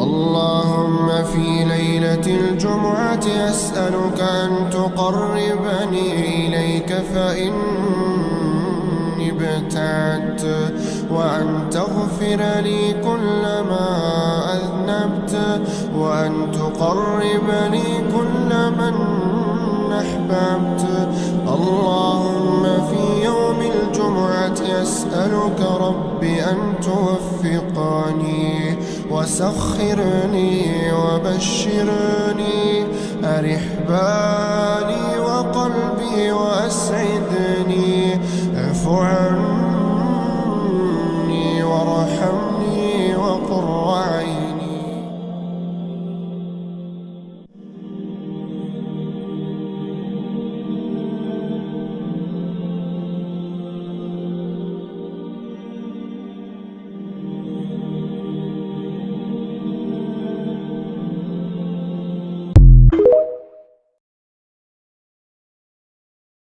اللهم في ليلة الجمعة أسألك أن تقربني إليك فإني ابتعدت، وأن تغفر لي كل ما أذنبت، وأن تقربني كل من أحببت. اللهم في يوم الجمعة أسألك ربي أن توفقني وسخرني وبشرني، أرح بالي وقلبي وأسعدني، اعف عني وارحمني وقر عيني.